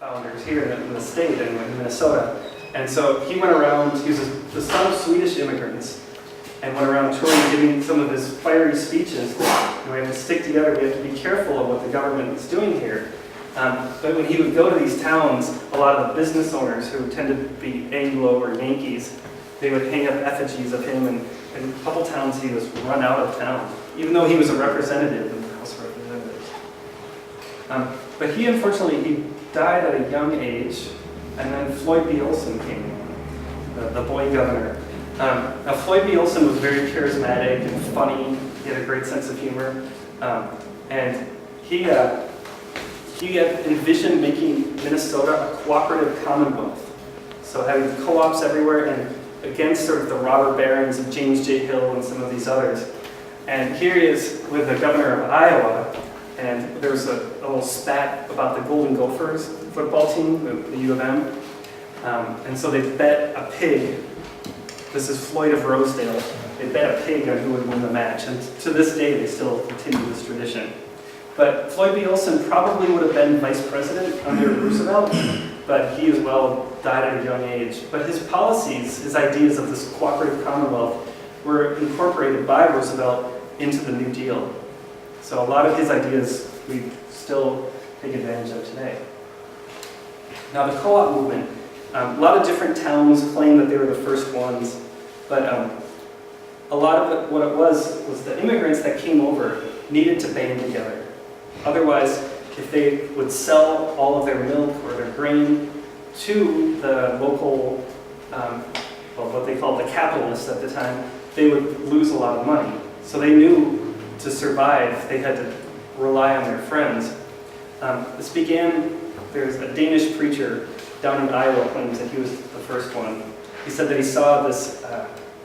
founders here in the state, in Minnesota. And so he went around, he was the son of Swedish immigrants, and went around touring, giving some of his fiery speeches that we have to stick together, we have to be careful of what the government is doing here. But when he would go to these towns, a lot of the business owners who tended to be Anglo or Yankees, they would hang up effigies of him, and in a couple towns he was run out of town, even though he was a representative in the House of Representatives. But he, unfortunately, he died at a young age, and then Floyd B. Olson came, the boy governor. Now, Floyd B. Olson was very charismatic and funny. He had a great sense of humor, and he had envisioned making Minnesota a cooperative commonwealth. So having co-ops everywhere, and against sort of the robber barons of James J. Hill and some of these others. And here he is with the governor of Iowa, and there was a little spat about the Golden Gophers football team, the U of M. And so they bet a pig. This is Floyd of Rosedale. They bet a pig on who would win the match, and to this day they still continue this tradition. But Floyd B. Olson probably would have been vice president under Roosevelt, but he as well died at a young age. But his policies, his ideas of this cooperative commonwealth were incorporated by Roosevelt into the New Deal. So a lot of his ideas we still take advantage of today. Now the co-op movement, a lot of different towns claim that they were the first ones, but a lot of it, what it was the immigrants that came over needed to band together. Otherwise, if they would sell all of their milk or their grain to the local, well, what they called the capitalists at the time, they would lose a lot of money. So they knew to survive, they had to rely on their friends. This began, there's a Danish preacher down in Iowa claims that he was the first one. He said that he saw this,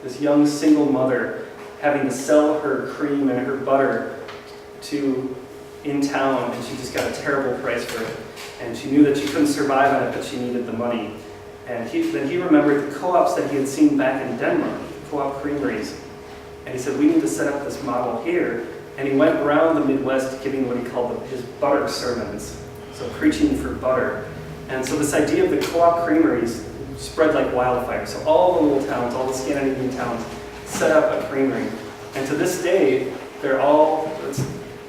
this young single mother having to sell her cream and her butter in town, and she just got a terrible price for it. And she knew that she couldn't survive on it, but she needed the money. And then he remembered the co-ops that he had seen back in Denmark, co-op creameries. And he said, we need to set up this model here. And he went around the Midwest giving what he called his butter sermons, so preaching for butter. And so this idea of the co-op creameries spread like wildfire. So all the little towns, all the Scandinavian towns, set up a creamery. And to this day, it's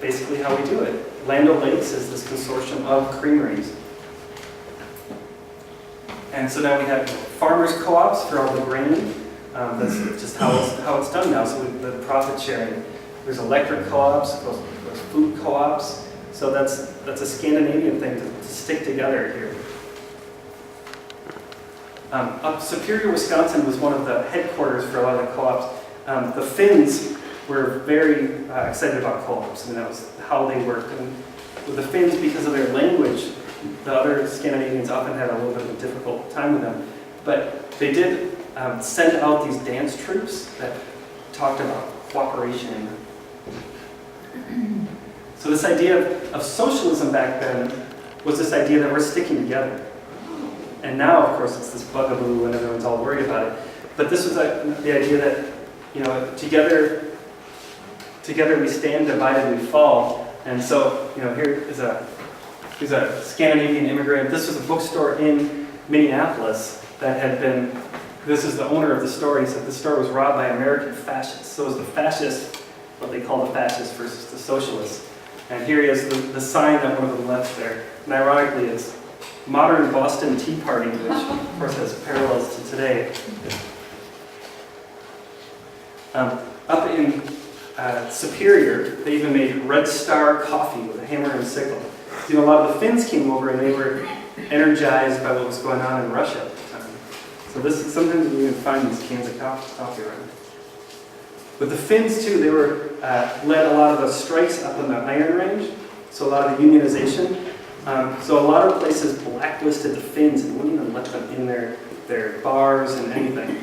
basically how we do it. Land O'Lakes is this consortium of creameries. And so now we have farmers co-ops for all the grain. That's just how it's done now. So the profit sharing. There's electric co-ops, there's food co-ops. So that's a Scandinavian thing to stick together here. Up Superior, Wisconsin was one of the headquarters for a lot of the co-ops. The Finns were very excited about co-ops, and that was how they worked. And with the Finns, because of their language, the other Scandinavians often had a little bit of a difficult time with them. But they did send out these dance troupes that talked about cooperation. So this idea of socialism back then was this idea that we're sticking together. And now, of course, it's this bugaboo and everyone's all worried about it. But this was the idea that, together we stand, divided we fall. And so, here's a Scandinavian immigrant. This was a bookstore in Minneapolis that had been, this is the owner of the store. He said the store was robbed by American fascists. So it was the fascists, what they call the fascists versus the socialists. And here he has the sign that one of them left there. And ironically, it's modern Boston Tea Party, which of course has parallels to today. Up in Superior, they even made Red Star coffee with a hammer and sickle. A lot of the Finns came over and they were energized by what was going on in Russia at the time. So sometimes you even find these cans of coffee around. With the Finns too, they led a lot of the strikes up in the Iron Range, so a lot of the unionization. So a lot of places blacklisted the Finns and wouldn't even let them in their bars and anything.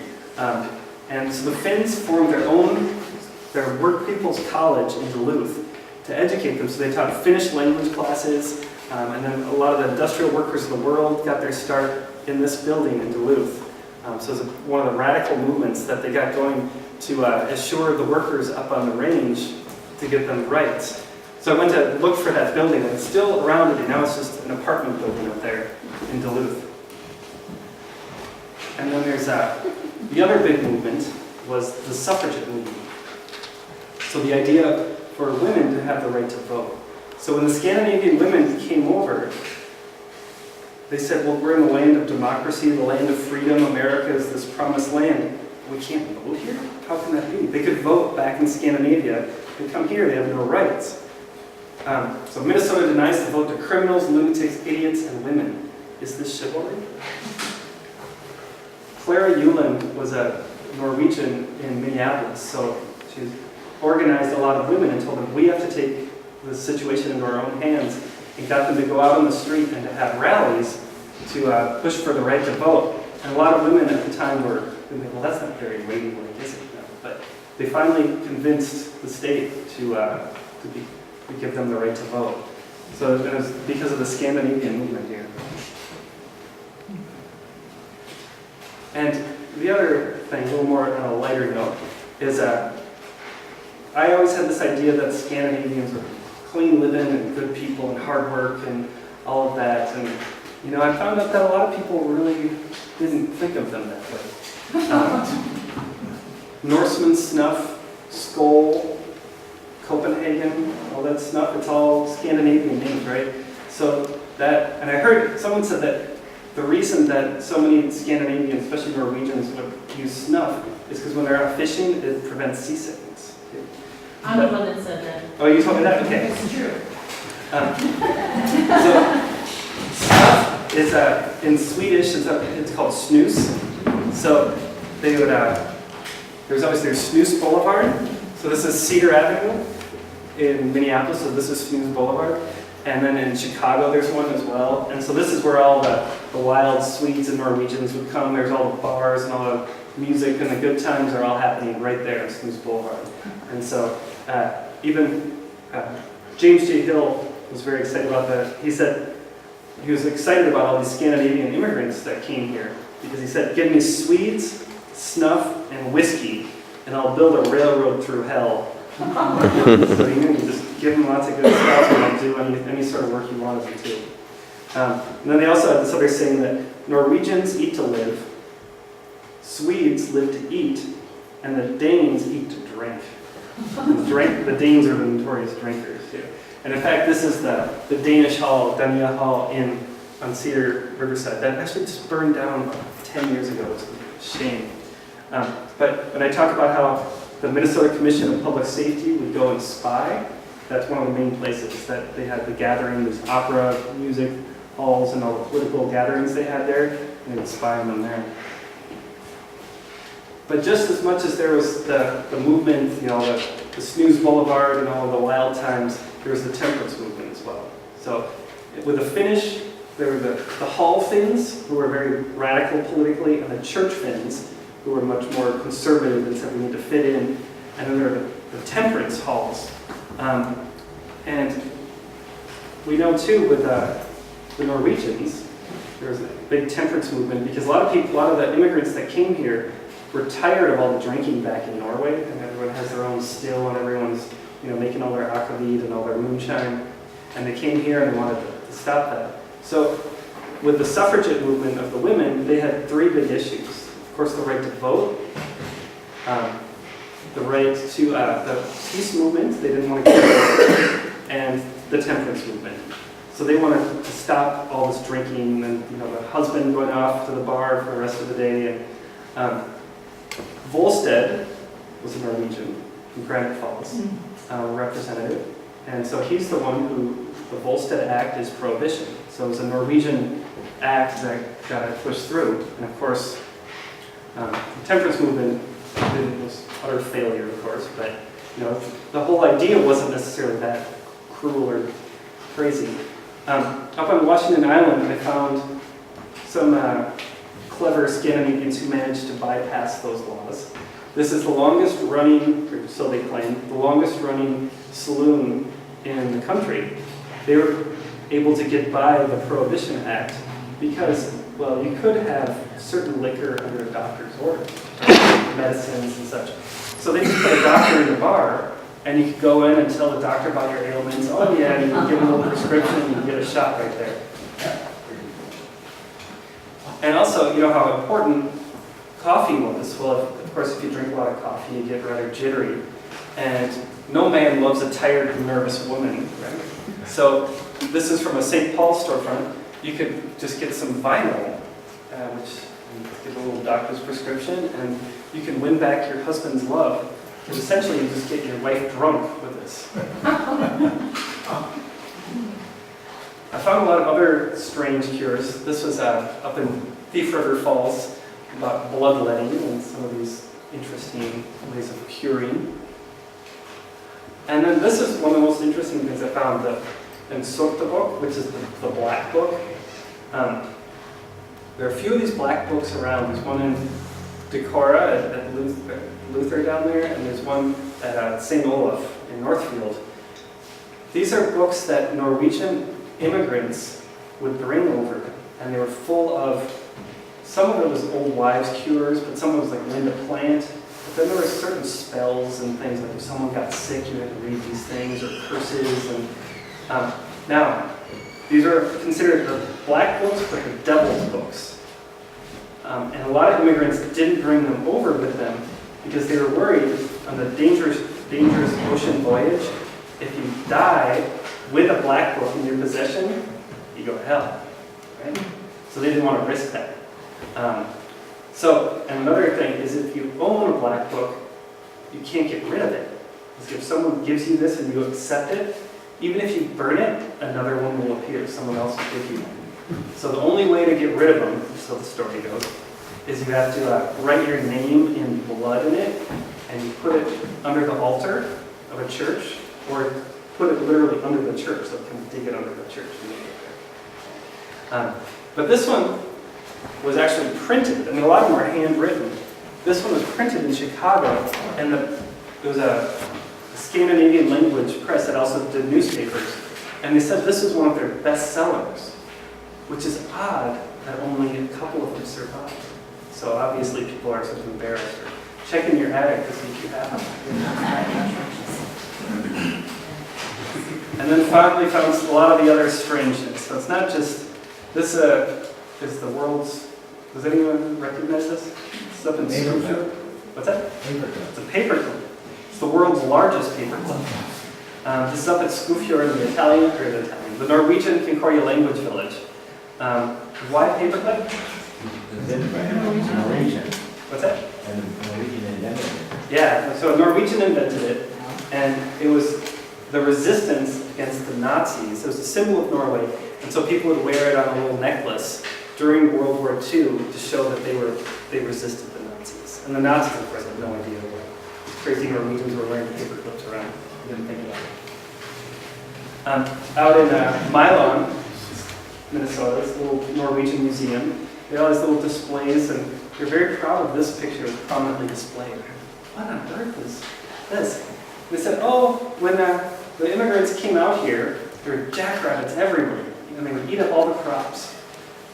And so the Finns formed their work people's college in Duluth to educate them. So they taught Finnish language classes, and then a lot of the industrial workers of the world got their start in this building in Duluth. So it was one of the radical movements that they got going to assure the workers up on the range to give them rights. So I went to look for that building, and it's still around today. Now it's just an apartment building up there in Duluth. And then there's the other big movement was the suffragette movement. So the idea for women to have the right to vote. So when the Scandinavian women came over, they said, well, we're in the land of democracy, the land of freedom. America is this promised land. We can't vote here? How can that be? They could vote back in Scandinavia. They come here, they have no rights. So Minnesota denies the vote to criminals, lunatics, idiots, and women. Is this chivalry? Clara Euland was a Norwegian in Minneapolis, so she organized a lot of women and told them, we have to take the situation into our own hands, and got them to go out on the street and to have rallies to push for the right to vote. And a lot of women at the time were thinking, well, that's not very ladylike, is it? No. But they finally convinced the state to give them the right to vote. So it was because of the Scandinavian movement here. And the other thing, a little more on a lighter note, is I always had this idea that Scandinavians were clean living and good people and hard work and all of that. And you know, I found out that a lot of people really didn't think of them that way. Norseman snuff, Skoll, Copenhagen, all that snuff, it's all Scandinavian names, right? So that, and I heard someone said that the reason that so many Scandinavians, especially Norwegians, would use snuff is because when they're out fishing, it prevents seasickness. I'm the one that said that. Oh, you told me that? Okay. It's true. So, snuff is, in Swedish, it's called snus. So, they would, there's Snus Boulevard. So this is Cedar Avenue in Minneapolis, so this is Snus Boulevard. And then in Chicago, there's one as well. And so this is where all the wild Swedes and Norwegians would come. There's all the bars and all the music and the good times are all happening right there in Snus Boulevard. And so even James J. Hill was very excited about that. He said he was excited about all these Scandinavian immigrants that came here because he said, give me Swedes, snuff, and whiskey, and I'll build a railroad through hell. So you can just give them lots of good stuff and they'll do any sort of work you want them to. And then they also had this other saying that Norwegians eat to live, Swedes live to eat, and the Danes eat to drink. The Danes are the notorious drinkers too. And in fact, this is the Danish Hall, Dania Hall on Cedar Riverside. That actually just burned down about 10 years ago. It's a shame. But when I talk about how the Minnesota Commission of Public Safety would go and spy, that's one of the main places that they had the gatherings, opera, music halls, and all the political gatherings they had there, and they would spy on them there. But just as much as there was the movement, you know, the Snooze Boulevard and all the wild times, there was the temperance movement as well. So with the Finnish, there were the Hall Finns, who were very radical politically, and the Church Finns, who were much more conservative and said we need to fit in. And then there were the temperance halls. And we know too with the Norwegians, there was a big temperance movement because a lot of the immigrants that came here were tired of all the drinking back in Norway, and everyone has their own still, and everyone's making all their akvavit and all their moonshine, and they came here and they wanted to stop that. So with the suffragette movement of the women, they had three big issues. Of course, the right to vote, the right to the peace movement, they didn't want to get and the temperance movement. So they wanted to stop all this drinking and the husband going off to the bar for the rest of the day. And Volstead was a Norwegian from Granite Falls, representative. And so he's the one who, the Volstead Act is prohibition. So it was a Norwegian act that got it pushed through. And of course, the temperance movement was utter failure, of course, but the whole idea wasn't necessarily that cruel or crazy. Up on Washington Island, I found some clever Scandinavians who managed to bypass those laws. This is the longest running, or so they claim, the longest running saloon in the country. They were able to get by the Prohibition Act because, well, you could have certain liquor under a doctor's order, medicines and such. So they just put a doctor in the bar, And you could go in and tell the doctor about your ailments. Oh yeah, and you can give them a little prescription and you can get a shot right there. And also, you know how important coffee was. Well, of course, if you drink a lot of coffee, you get rather jittery. And no man loves a tired, nervous woman, right? So this is from a St. Paul storefront. You could just get some vinyl, which you get a little doctor's prescription, and you can win back your husband's love. Because essentially, you just get your wife drunk with this. I found a lot of other strange cures. This was up in Thief River Falls about bloodletting and some of these interesting ways of curing. And then this is one of the most interesting things I found, the Sorte book, which is the black book. There are a few of these black books around. There's one in Decorah at Luther down there, and there's one at St. Olaf in Northfield. These are books that Norwegian immigrants would bring over, and they were full of, some of it was old wives' cures, but some of it was like Linda Plant. But then there were certain spells and things, like if someone got sick, you had to read these things, or curses. And now, these are considered the black books, but the devil's books. And a lot of immigrants didn't bring them over with them because they were worried on the dangerous ocean voyage, if you die with a black book in your possession, you go to hell, right? So they didn't want to risk that. And another thing is, if you own a black book, you can't get rid of it. Because if someone gives you this and you accept it, even if you burn it, another one will appear. Someone else will give you one. So the only way to get rid of them, so the story goes, is you have to write your name in blood in it, and you put it under the altar of a church, or put it literally under the church, so you can dig it under the church and make it there. But this one was actually printed. I mean, a lot of them are handwritten. This one was printed in Chicago, and there was a Scandinavian language press that also did newspapers, and they said this was one of their best sellers, which is odd that only a couple of them survived. So obviously people are sort of embarrassed, or check in your attic to see if you have them. And then finally found a lot of the other strangeness. So it's not just, this is the world's, does anyone recognize this? It's up in Screwfield. What's that? Paperclip. It's a paperclip. It's the world's largest paperclip. This is up at Skufjord in the Norwegian Concordia language village. Why paperclip? Norwegian. What's that? And Norwegian invented it. Yeah, so a Norwegian invented it, and it was the resistance against the Nazis. It was a symbol of Norway, and so people would wear it on a little necklace during World War II to show that they resisted the Nazis. And the Nazis, of course, had no idea what crazy Norwegians were wearing paper clips around. They didn't think about it. Out in Milan, Minnesota, this little Norwegian museum, they had all these little displays, and they're very proud of this picture. It was prominently displayed. What on earth is this? They said, oh, when the immigrants came out here, there were jackrabbits everywhere, and they would eat up all the crops.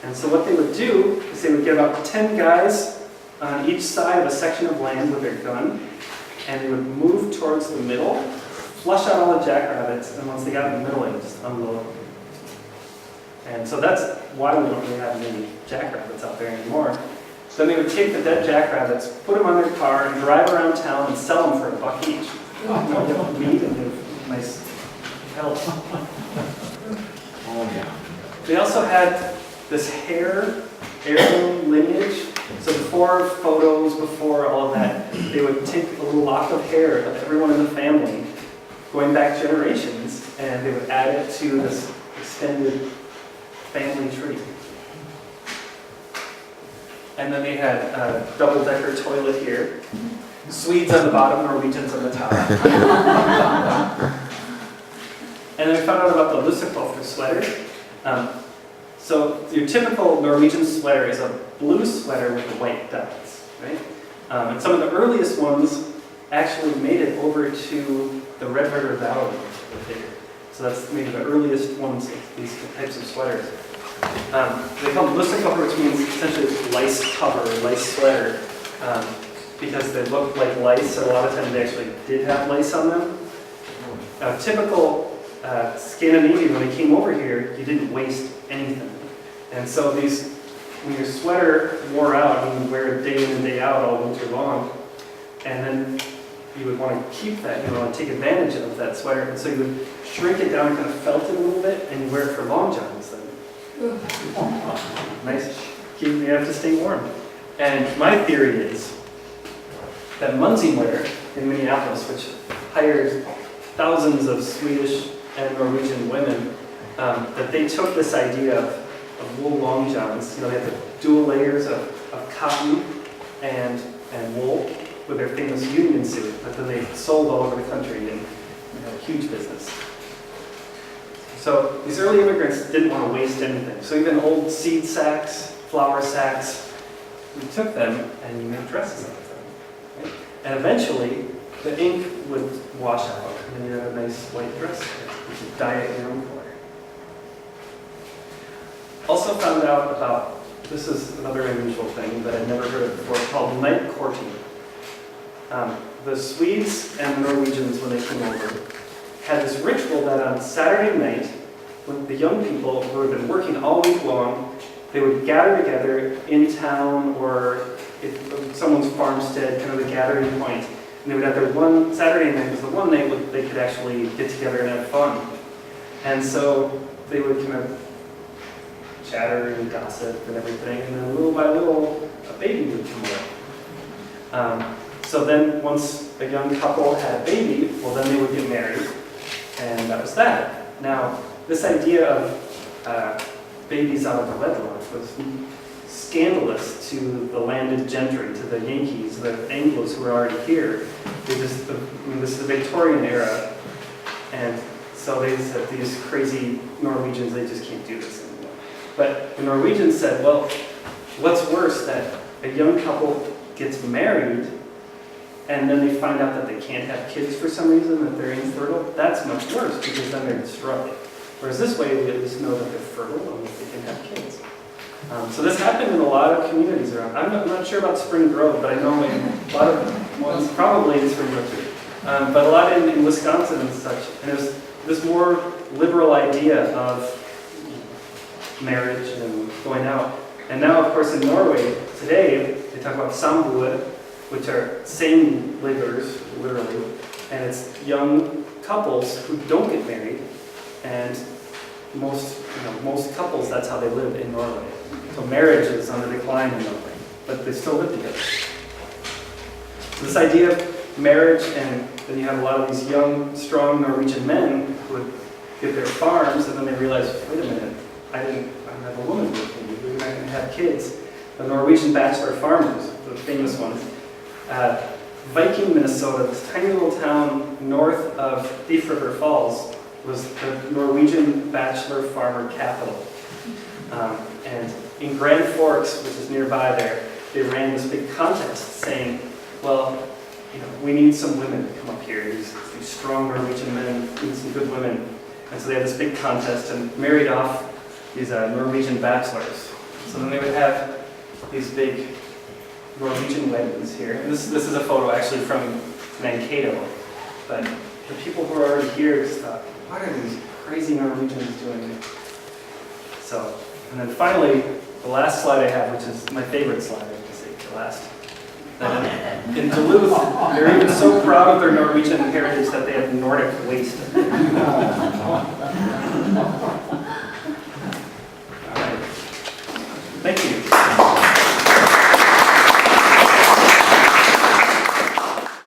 And so what they would do is they would get about 10 guys on each side of a section of land with their gun, and they would move towards the middle, flush out all the jackrabbits, and once they got in the middle, they would just unload them. And so that's why we don't really have many jackrabbits out there anymore. So then they would take the dead jackrabbits, put them on their car, and drive around town and sell them for $1 each. You know, get meat and get nice health. Oh, yeah. They also had this hair heirloom lineage. So before photos, before all of that, they would take a little lock of hair of everyone in the family, going back generations, and they would add it to this extended family tree. And then they had a double-decker toilet here. Swedes on the bottom, Norwegians on the top. And then we found out about the lusekofter sweater. So your typical Norwegian sweater is a blue sweater with the white dots, right? And some of the earliest ones actually made it over to the Red River Valley over here. So that's maybe the earliest ones of these types of sweaters. They call it lusekofter, which means essentially lice cover, lice sweater, because they look like lice, so a lot of times they actually did have lice on them. typical Scandinavian, when they came over here, you didn't waste anything. And so when your sweater wore out, and you wear it day in and day out all winter long, and then you would want to keep that, and take advantage of that sweater. And so you would shrink it down and kind of felt it a little bit, and you wear it for long johns then. Nice. You have to stay warm. And my theory is that Munsingwear in Minneapolis, which hired thousands of Swedish and Norwegian women, that they took this idea of wool long johns. They had the dual layers of cotton and wool with their famous union suit, but then they sold all over the country and had a huge business. So these early immigrants didn't want to waste anything. So even old seed sacks, flour sacks, we took them and you made dresses out of them. Right? And eventually, the ink would wash out, and then you had a nice white dress you could dye it your own color. Also found out about, this is another unusual thing that I'd never heard of before, called night courting. The Swedes and the Norwegians, when they came over, had this ritual that on Saturday night, when the young people who had been working all week long, they would gather together in town or if someone's farmstead, kind of a gathering point, and they would have their one Saturday night was the one night when they could actually get together and have fun. And so they would kind of chatter and gossip and everything, and then little by little, a baby would come along. So then once a young couple had a baby, well then they would get married, and that was that. Now, this idea of babies out of the wedlock was scandalous to the landed gentry, to the Yankees, the Anglos who were already here. This is the Victorian era, and so they said these crazy Norwegians, they just can't do this anymore. But the Norwegians said, well, what's worse, that a young couple gets married and then they find out that they can't have kids for some reason, that they're infertile? That's much worse, because then they're destroyed. Whereas this way, we at least know that they're fertile and that they can have kids. So this happened in a lot of communities around. I'm not sure about Spring Grove, but I know in a lot of ones, probably in Spring Grove too, but a lot in Wisconsin and such. And there's this more liberal idea of marriage and going out. And now, of course, in Norway today, they talk about samboer, which are same livers, literally, and it's young couples who don't get married, and most couples, that's how they live in Norway. So marriage is on the decline in Norway, but they still live together. So this idea of marriage, and then you have a lot of these young, strong Norwegian men who would get their farms, and then they realize, wait a minute, I have a woman with me, we're not going to have kids. The Norwegian bachelor farmers, the famous ones. Viking, Minnesota, this tiny little town north of Thief River Falls, was the Norwegian bachelor farmer capital. And in Grand Forks, which is nearby there, they ran this big contest saying, well, we need some women to come up here. These strong Norwegian men need some good women. And so they had this big contest and married off these Norwegian bachelors. So then they would have these big Norwegian weddings here. And this is a photo actually from Mankato. But the people who are already here just thought, what are these crazy Norwegians doing? So, and then finally, the last slide I have, which is my favorite slide, I have to say, the last. In Duluth, they're even so proud of their Norwegian heritage that they have Nordic waste. All right. Thank you.